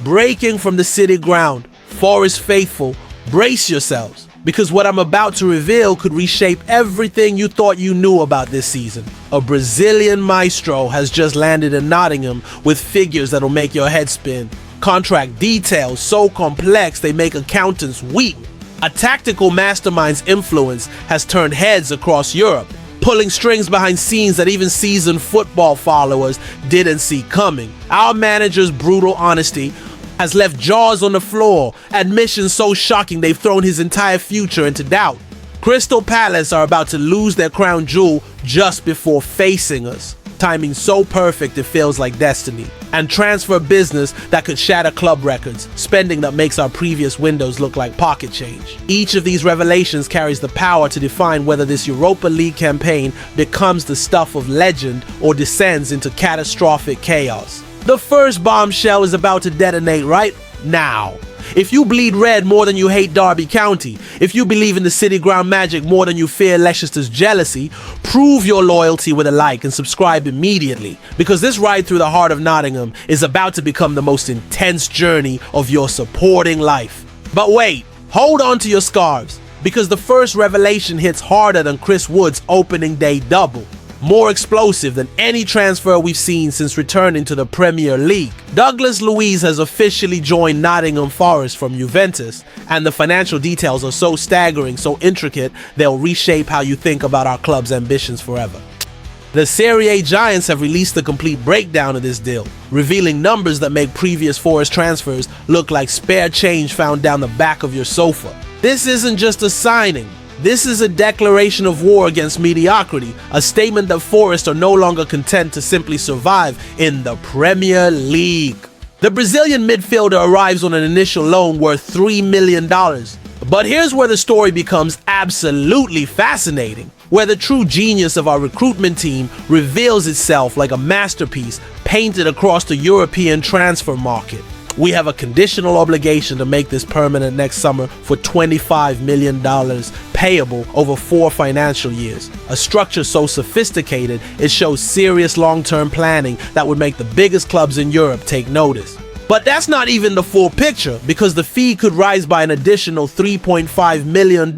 Breaking from the City ground, Forest faithful, brace yourselves, because what I'm about to reveal could reshape everything you thought you knew about this season. A Brazilian maestro has just landed in Nottingham with figures that'll make your head spin. Contract details so complex they make accountants weep. A tactical mastermind's influence has turned heads across Europe, pulling strings behind scenes that even seasoned football followers didn't see coming. Our manager's brutal honesty has left jaws on the floor, admissions so shocking they've thrown his entire future into doubt. Crystal Palace are about to lose their crown jewel just before facing us. Timing so perfect it feels like destiny. And transfer business that could shatter club records, spending that makes our previous windows look like pocket change. Each of these revelations carries the power to define whether this Europa League campaign becomes the stuff of legend or descends into catastrophic chaos. The first bombshell is about to detonate right now. If you bleed red more than you hate Derby County, if you believe in the City ground magic more than you fear Leicester's jealousy, prove your loyalty with a like and subscribe immediately, because this ride through the heart of Nottingham is about to become the most intense journey of your supporting life. But wait, hold on to your scarves, because the first revelation hits harder than Chris Wood's opening day double. More explosive than any transfer we've seen since returning to the Premier League. Douglas Luiz has officially joined Nottingham Forest from Juventus, and the financial details are so staggering, so intricate, they'll reshape how you think about our club's ambitions forever. The Serie A giants have released the complete breakdown of this deal, revealing numbers that make previous Forest transfers look like spare change found down the back of your sofa. This isn't just a signing. This is a declaration of war against mediocrity, a statement that Forest are no longer content to simply survive in the Premier League. The Brazilian midfielder arrives on an initial loan worth $3 million. But here's where the story becomes absolutely fascinating, where the true genius of our recruitment team reveals itself like a masterpiece painted across the European transfer market. We have a conditional obligation to make this permanent next summer for $25 million payable over 4 financial years. A structure so sophisticated it shows serious long-term planning that would make the biggest clubs in Europe take notice. But that's not even the full picture, because the fee could rise by an additional $3.5 million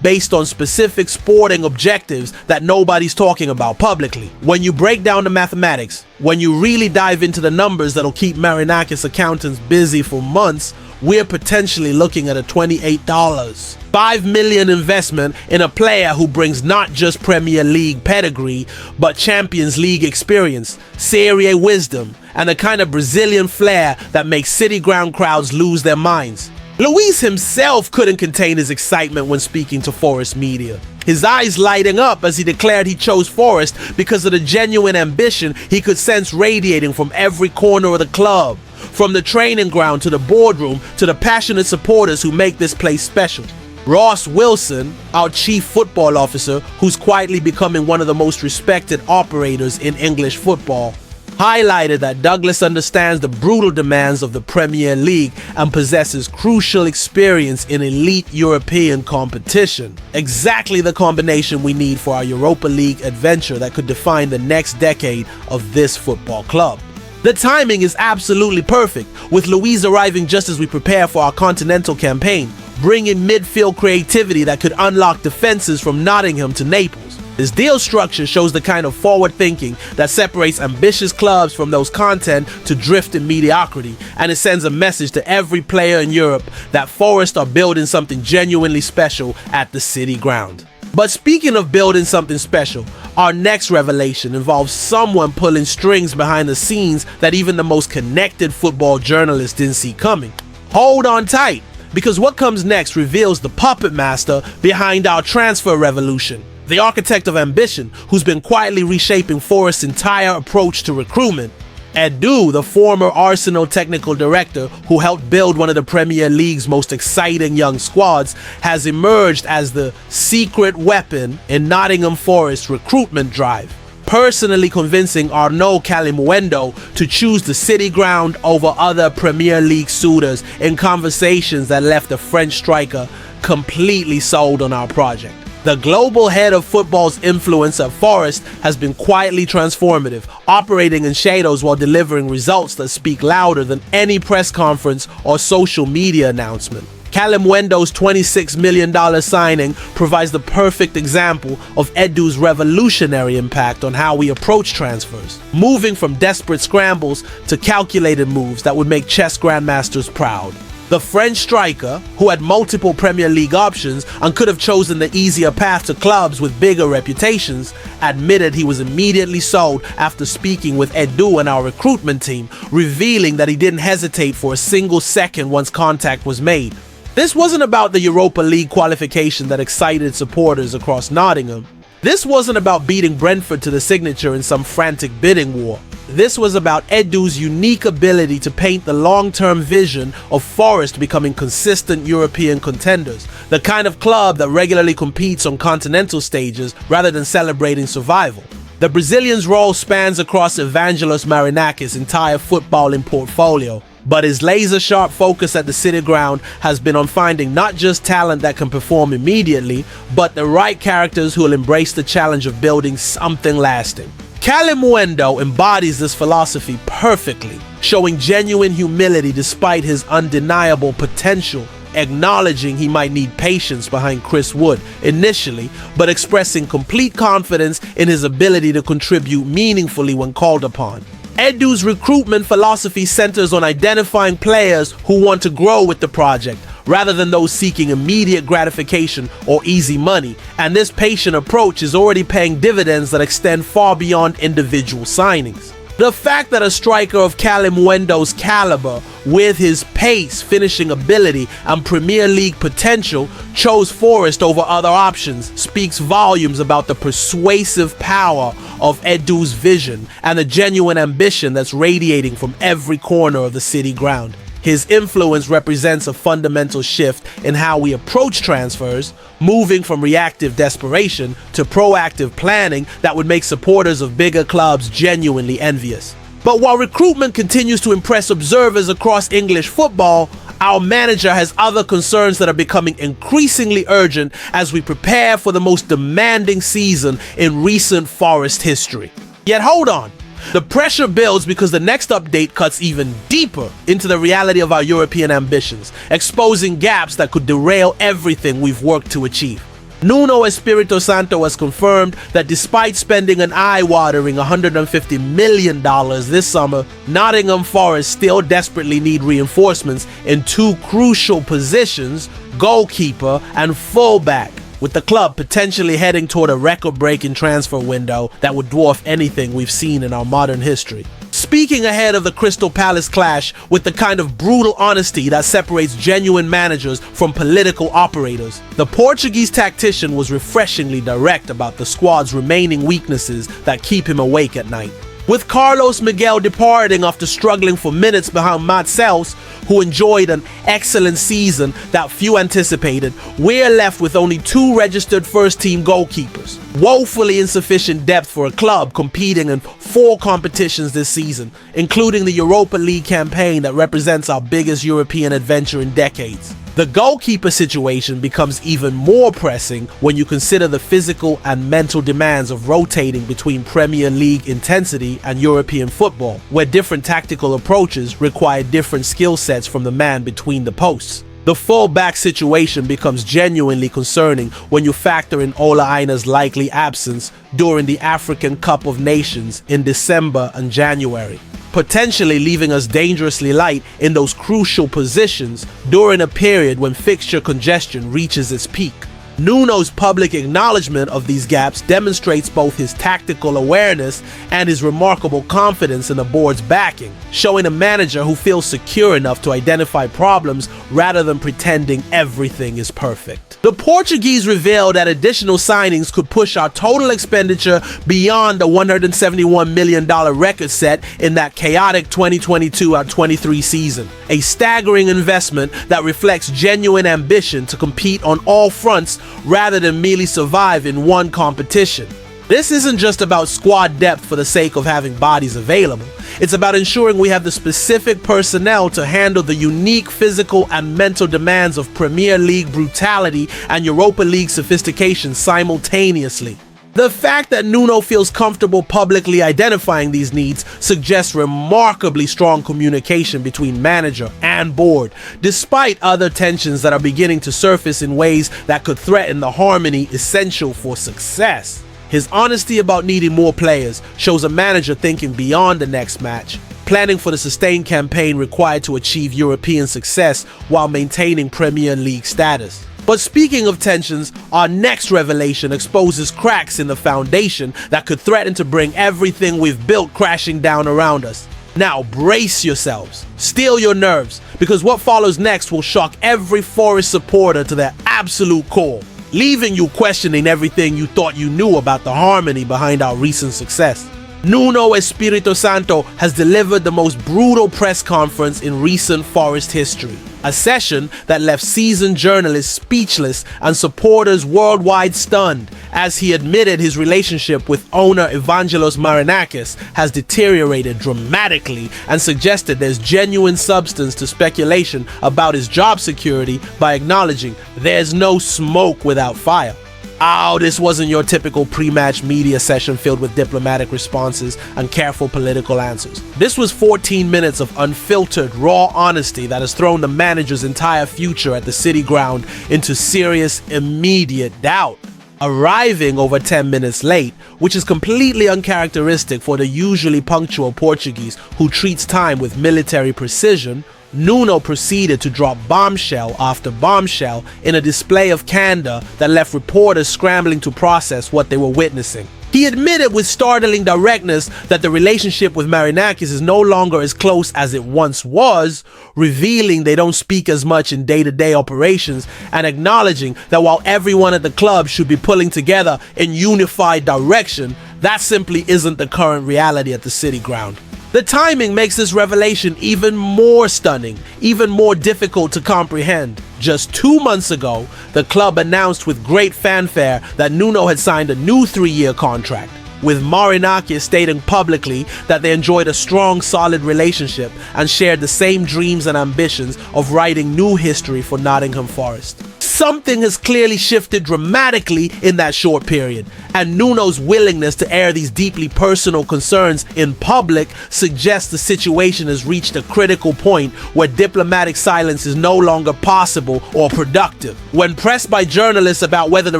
based on specific sporting objectives that nobody's talking about publicly. When you break down the mathematics, when you really dive into the numbers that'll keep Marinakis accountants busy for months, we're potentially looking at a $28.5 million investment in a player who brings not just Premier League pedigree, but Champions League experience, Serie A wisdom, and the kind of Brazilian flair that makes City ground crowds lose their minds. Luiz himself couldn't contain his excitement when speaking to Forest media, his eyes lighting up as he declared he chose Forest because of the genuine ambition he could sense radiating from every corner of the club, from the training ground to the boardroom to the passionate supporters who make this place special. Ross Wilson, our chief football officer, who's quietly becoming one of the most respected operators in English football, highlighted that Douglas understands the brutal demands of the Premier League and possesses crucial experience in elite European competition. Exactly the combination we need for our Europa League adventure that could define the next decade of this football club. The timing is absolutely perfect, with Luiz arriving just as we prepare for our continental campaign, bringing midfield creativity that could unlock defenses from Nottingham to Naples. This deal structure shows the kind of forward thinking that separates ambitious clubs from those content to drift in mediocrity, and it sends a message to every player in Europe that Forest are building something genuinely special at the City ground. But speaking of building something special, our next revelation involves someone pulling strings behind the scenes that even the most connected football journalists didn't see coming. Hold on tight, because what comes next reveals the puppet master behind our transfer revolution. The architect of ambition, who's been quietly reshaping Forest's entire approach to recruitment. Edu, the former Arsenal technical director who helped build one of the Premier League's most exciting young squads, has emerged as the secret weapon in Nottingham Forest's recruitment drive, personally convincing Arnaud Calimuendo to choose the City ground over other Premier League suitors in conversations that left the French striker completely sold on our project. The global head of football's influence at Forest has been quietly transformative, operating in shadows while delivering results that speak louder than any press conference or social media announcement. Callum Wendo's $26 million signing provides the perfect example of Edu's revolutionary impact on how we approach transfers, moving from desperate scrambles to calculated moves that would make chess grandmasters proud. The French striker, who had multiple Premier League options and could have chosen the easier path to clubs with bigger reputations, admitted he was immediately sold after speaking with Edu and our recruitment team, revealing that he didn't hesitate for a single second once contact was made. This wasn't about the Europa League qualification that excited supporters across Nottingham. This wasn't about beating Brentford to the signature in some frantic bidding war. This was about Edu's unique ability to paint the long-term vision of Forest becoming consistent European contenders, the kind of club that regularly competes on continental stages rather than celebrating survival. The Brazilian's role spans across Evangelos Marinakis' entire footballing portfolio, but his laser-sharp focus at the City Ground has been on finding not just talent that can perform immediately, but the right characters who will embrace the challenge of building something lasting. Callum Wendo embodies this philosophy perfectly, showing genuine humility despite his undeniable potential, acknowledging he might need patience behind Chris Wood initially, but expressing complete confidence in his ability to contribute meaningfully when called upon. Edu's recruitment philosophy centers on identifying players who want to grow with the project, rather than those seeking immediate gratification or easy money, and this patient approach is already paying dividends that extend far beyond individual signings. The fact that a striker of Callum Wendo's caliber, with his pace, finishing ability, and Premier League potential, chose Forest over other options speaks volumes about the persuasive power of Edu's vision and the genuine ambition that's radiating from every corner of the City Ground. His influence represents a fundamental shift in how we approach transfers, moving from reactive desperation to proactive planning that would make supporters of bigger clubs genuinely envious. But while recruitment continues to impress observers across English football, our manager has other concerns that are becoming increasingly urgent as we prepare for the most demanding season in recent Forest history. Yet hold on. The pressure builds because the next update cuts even deeper into the reality of our European ambitions, exposing gaps that could derail everything we've worked to achieve. NUNO Espirito Santo has confirmed that despite spending an eye-watering $150 million this summer, Nottingham Forest still desperately need reinforcements in two crucial positions, goalkeeper and fullback, with the club potentially heading toward a record-breaking transfer window that would dwarf anything we've seen in our modern history. Speaking ahead of the Crystal Palace clash with the kind of brutal honesty that separates genuine managers from political operators, the Portuguese tactician was refreshingly direct about the squad's remaining weaknesses that keep him awake at night. With Carlos Miguel departing after struggling for minutes behind Marcels, who enjoyed an excellent season that few anticipated, we're left with only two registered first-team goalkeepers. Woefully insufficient depth for a club competing in 4 competitions this season, including the Europa League campaign that represents our biggest European adventure in decades. The goalkeeper situation becomes even more pressing when you consider the physical and mental demands of rotating between Premier League intensity and European football, where different tactical approaches require different skill sets from the man between the posts. The full-back situation becomes genuinely concerning when you factor in Ola Aina's likely absence during the African Cup of Nations in December and January, potentially leaving us dangerously light in those crucial positions during a period when fixture congestion reaches its peak. NUNO's public acknowledgement of these gaps demonstrates both his tactical awareness and his remarkable confidence in the board's backing, showing a manager who feels secure enough to identify problems rather than pretending everything is perfect. The Portuguese revealed that additional signings could push our total expenditure beyond the $171 million record set in that chaotic 2022-23 season, a staggering investment that reflects genuine ambition to compete on all fronts rather than merely survive in one competition. This isn't just about squad depth for the sake of having bodies available. It's about ensuring we have the specific personnel to handle the unique physical and mental demands of Premier League brutality and Europa League sophistication simultaneously. The fact that NUNO feels comfortable publicly identifying these needs suggests remarkably strong communication between manager and board, despite other tensions that are beginning to surface in ways that could threaten the harmony essential for success. His honesty about needing more players shows a manager thinking beyond the next match, planning for the sustained campaign required to achieve European success while maintaining Premier League status. But speaking of tensions, our next revelation exposes cracks in the foundation that could threaten to bring everything we've built crashing down around us. Now brace yourselves, steel your nerves, because what follows next will shock every Forest supporter to their absolute core, leaving you questioning everything you thought you knew about the harmony behind our recent success. NUNO Espirito Santo has delivered the most brutal press conference in recent Forest history. A session that left seasoned journalists speechless and supporters worldwide stunned, as he admitted his relationship with owner Evangelos Marinakis has deteriorated dramatically and suggested there's genuine substance to speculation about his job security by acknowledging there's no smoke without fire. Oh, this wasn't your typical pre-match media session filled with diplomatic responses and careful political answers. This was 14 minutes of unfiltered, raw honesty that has thrown the manager's entire future at the City ground into serious, immediate doubt. Arriving over 10 minutes late, which is completely uncharacteristic for the usually punctual Portuguese who treats time with military precision, NUNO proceeded to drop bombshell after bombshell in a display of candor that left reporters scrambling to process what they were witnessing. He admitted with startling directness that the relationship with Marinakis is no longer as close as it once was, revealing they don't speak as much in day-to-day operations, and acknowledging that while everyone at the club should be pulling together in unified direction, that simply isn't the current reality at the City ground. The timing makes this revelation even more stunning, even more difficult to comprehend. Just 2 months ago, the club announced with great fanfare that NUNO had signed a new 3-year contract, with Marinakis stating publicly that they enjoyed a strong, solid relationship and shared the same dreams and ambitions of writing new history for Nottingham Forest. Something has clearly shifted dramatically in that short period, and NUNO's willingness to air these deeply personal concerns in public suggests the situation has reached a critical point where diplomatic silence is no longer possible or productive. When pressed by journalists about whether the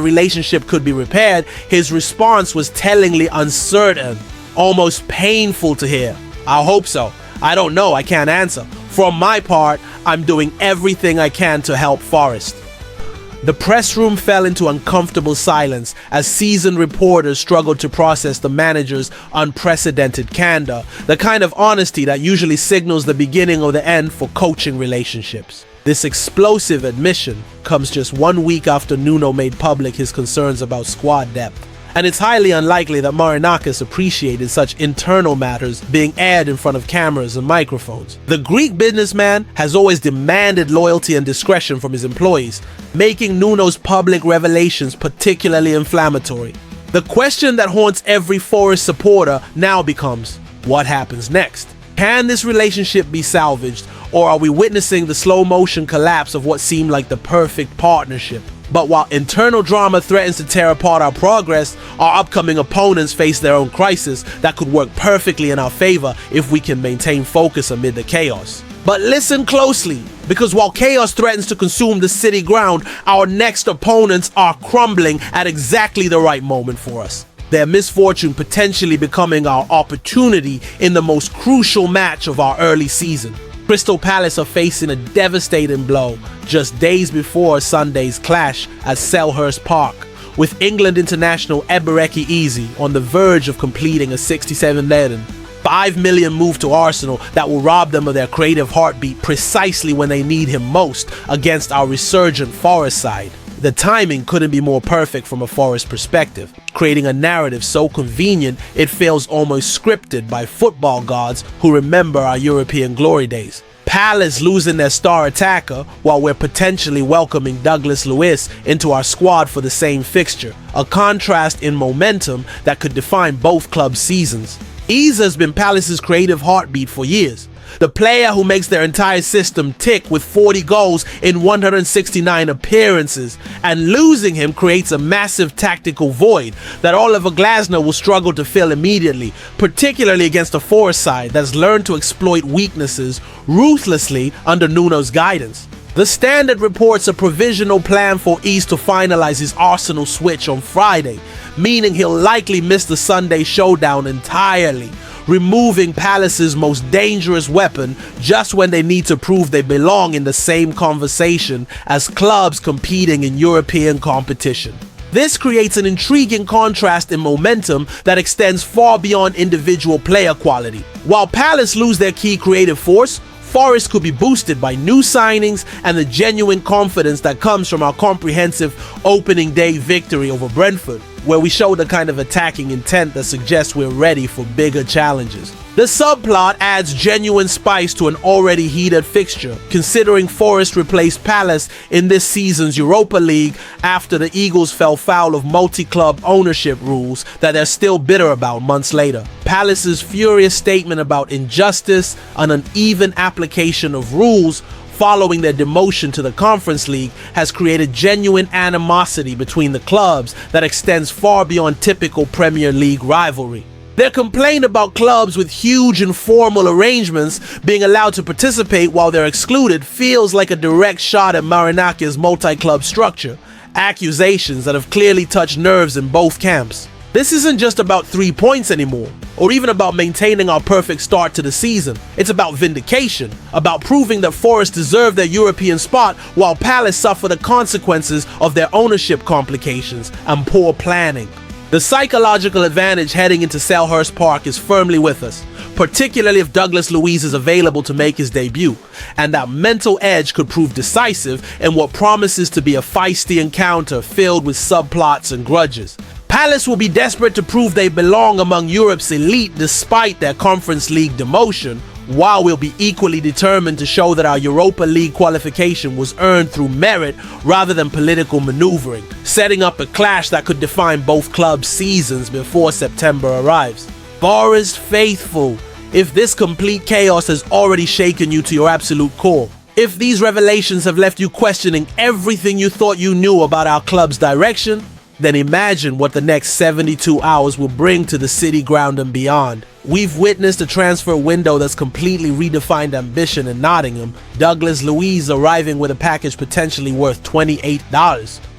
relationship could be repaired, his response was tellingly uncertain, almost painful to hear. I hope so. I don't know, I can't answer. For my part, I'm doing everything I can to help Forest. The press room fell into uncomfortable silence as seasoned reporters struggled to process the manager's unprecedented candor, the kind of honesty that usually signals the beginning or the end for coaching relationships. This explosive admission comes just 1 week after NUNO made public his concerns about squad depth. And it's highly unlikely that Marinakis appreciated such internal matters being aired in front of cameras and microphones. The Greek businessman has always demanded loyalty and discretion from his employees, making NUNO's public revelations particularly inflammatory. The question that haunts every Forest supporter now becomes, what happens next? Can this relationship be salvaged, or are we witnessing the slow motion collapse of what seemed like the perfect partnership? But while internal drama threatens to tear apart our progress, our upcoming opponents face their own crisis that could work perfectly in our favor if we can maintain focus amid the chaos. But listen closely, because while chaos threatens to consume the City ground, our next opponents are crumbling at exactly the right moment for us. Their misfortune potentially becoming our opportunity in the most crucial match of our early season. Crystal Palace are facing a devastating blow just days before Sunday's clash at Selhurst Park, with England international Ebereki Eze on the verge of completing a 67-legged $5 million move to Arsenal that will rob them of their creative heartbeat precisely when they need him most against our resurgent Forest side. The timing couldn't be more perfect from a Forest perspective, creating a narrative so convenient it feels almost scripted by football gods who remember our European glory days. Palace losing their star attacker while we're potentially welcoming Douglas Luiz into our squad for the same fixture, a contrast in momentum that could define both clubs' seasons. Eze has been Palace's creative heartbeat for years. The player who makes their entire system tick with 40 goals in 169 appearances, and losing him creates a massive tactical void that Oliver Glasner will struggle to fill immediately, particularly against a Forest side that's learned to exploit weaknesses ruthlessly under Nuno's guidance. The Standard reports a provisional plan for Eze to finalize his Arsenal switch on Friday, meaning he'll likely miss the Sunday showdown entirely, removing Palace's most dangerous weapon just when they need to prove they belong in the same conversation as clubs competing in European competition. This creates an intriguing contrast in momentum that extends far beyond individual player quality. While Palace lose their key creative force, Forest could be boosted by new signings and the genuine confidence that comes from our comprehensive opening day victory over Brentford, where we showed the kind of attacking intent that suggests we're ready for bigger challenges. The subplot adds genuine spice to an already heated fixture, considering Forest replaced Palace in this season's Europa League after the Eagles fell foul of multi-club ownership rules that they're still bitter about months later. Palace's furious statement about injustice and uneven application of rules following their demotion to the Conference League has created genuine animosity between the clubs that extends far beyond typical Premier League rivalry. Their complaint about clubs with huge informal arrangements being allowed to participate while they're excluded feels like a direct shot at Marinakis' multi-club structure, accusations that have clearly touched nerves in both camps. This isn't just about 3 points anymore, or even about maintaining our perfect start to the season. It's about vindication, about proving that Forest deserved their European spot while Palace suffer the consequences of their ownership complications and poor planning. The psychological advantage heading into Selhurst Park is firmly with us, particularly if Douglas Luiz is available to make his debut, and that mental edge could prove decisive in what promises to be a feisty encounter filled with subplots and grudges. Palace will be desperate to prove they belong among Europe's elite despite their Conference League demotion, while we'll be equally determined to show that our Europa League qualification was earned through merit rather than political maneuvering, setting up a clash that could define both clubs' seasons before September arrives. Forest faithful, if this complete chaos has already shaken you to your absolute core, if these revelations have left you questioning everything you thought you knew about our club's direction, then imagine what the next 72 hours will bring to the City Ground and beyond. We've witnessed a transfer window that's completely redefined ambition in Nottingham, Douglas Luiz arriving with a package potentially worth $28.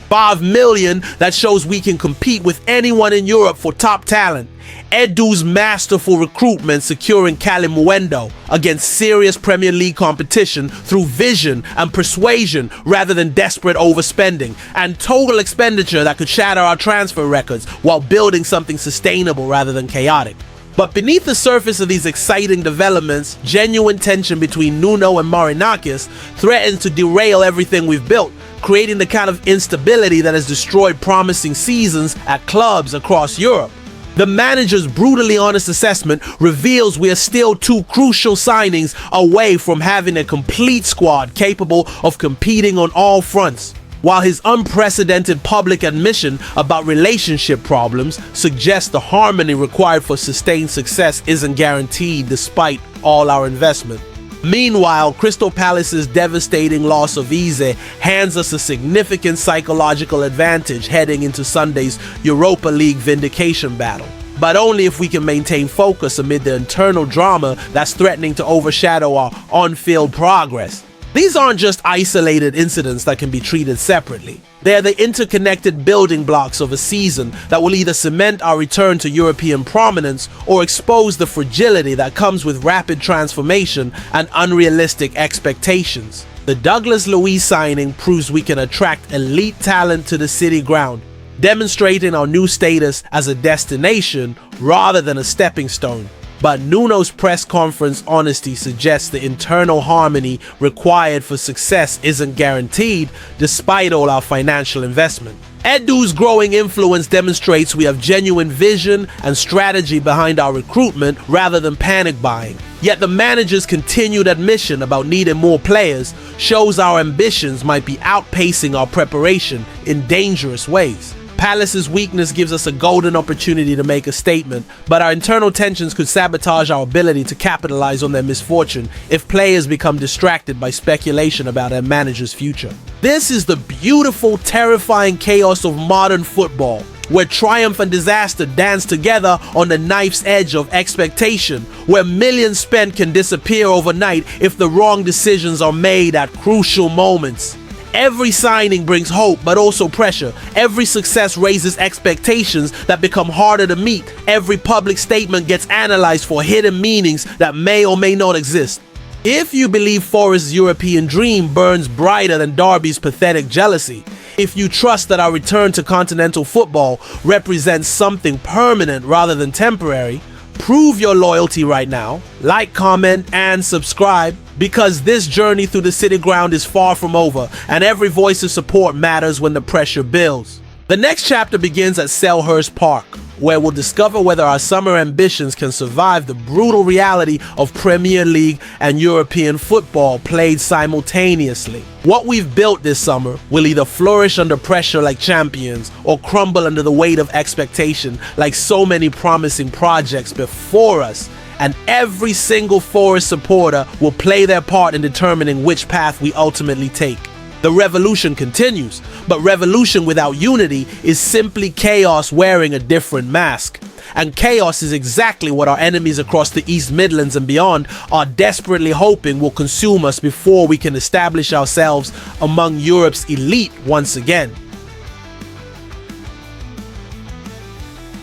$5 million that shows we can compete with anyone in Europe for top talent. Edu's masterful recruitment securing Calimuendo against serious Premier League competition through vision and persuasion rather than desperate overspending, and total expenditure that could shatter our transfer records while building something sustainable rather than chaotic. But beneath the surface of these exciting developments, genuine tension between NUNO and Marinakis threatens to derail everything we've built, creating the kind of instability that has destroyed promising seasons at clubs across Europe. The manager's brutally honest assessment reveals we are still two crucial signings away from having a complete squad capable of competing on all fronts, while his unprecedented public admission about relationship problems suggests the harmony required for sustained success isn't guaranteed despite all our investment. Meanwhile, Crystal Palace's devastating loss of Eze hands us a significant psychological advantage heading into Sunday's Europa League vindication battle. But only if we can maintain focus amid the internal drama that's threatening to overshadow our on-field progress. These aren't just isolated incidents that can be treated separately. They are the interconnected building blocks of a season that will either cement our return to European prominence or expose the fragility that comes with rapid transformation and unrealistic expectations. The Douglas Luiz signing proves we can attract elite talent to the City Ground, demonstrating our new status as a destination rather than a stepping stone. But NUNO's press conference honesty suggests the internal harmony required for success isn't guaranteed despite all our financial investment. Edu's growing influence demonstrates we have genuine vision and strategy behind our recruitment rather than panic buying. Yet the manager's continued admission about needing more players shows our ambitions might be outpacing our preparation in dangerous ways. Palace's weakness gives us a golden opportunity to make a statement, but our internal tensions could sabotage our ability to capitalize on their misfortune if players become distracted by speculation about their manager's future. This is the beautiful, terrifying chaos of modern football, where triumph and disaster dance together on the knife's edge of expectation, where millions spent can disappear overnight if the wrong decisions are made at crucial moments. Every signing brings hope, but also pressure. Every success raises expectations that become harder to meet. Every public statement gets analyzed for hidden meanings that may or may not exist. If you believe Forest's European dream burns brighter than Derby's pathetic jealousy, if you trust that our return to continental football represents something permanent rather than temporary, prove your loyalty right now. Like, comment, and subscribe, because this journey through the city ground is far from over, and every voice of support matters when the pressure builds. The next chapter begins at Selhurst Park, where we'll discover whether our summer ambitions can survive the brutal reality of Premier League and European football played simultaneously. What we've built this summer will either flourish under pressure like champions or crumble under the weight of expectation like so many promising projects before us. And every single Forest supporter will play their part in determining which path we ultimately take. The revolution continues, but revolution without unity is simply chaos wearing a different mask. And chaos is exactly what our enemies across the East Midlands and beyond are desperately hoping will consume us before we can establish ourselves among Europe's elite once again.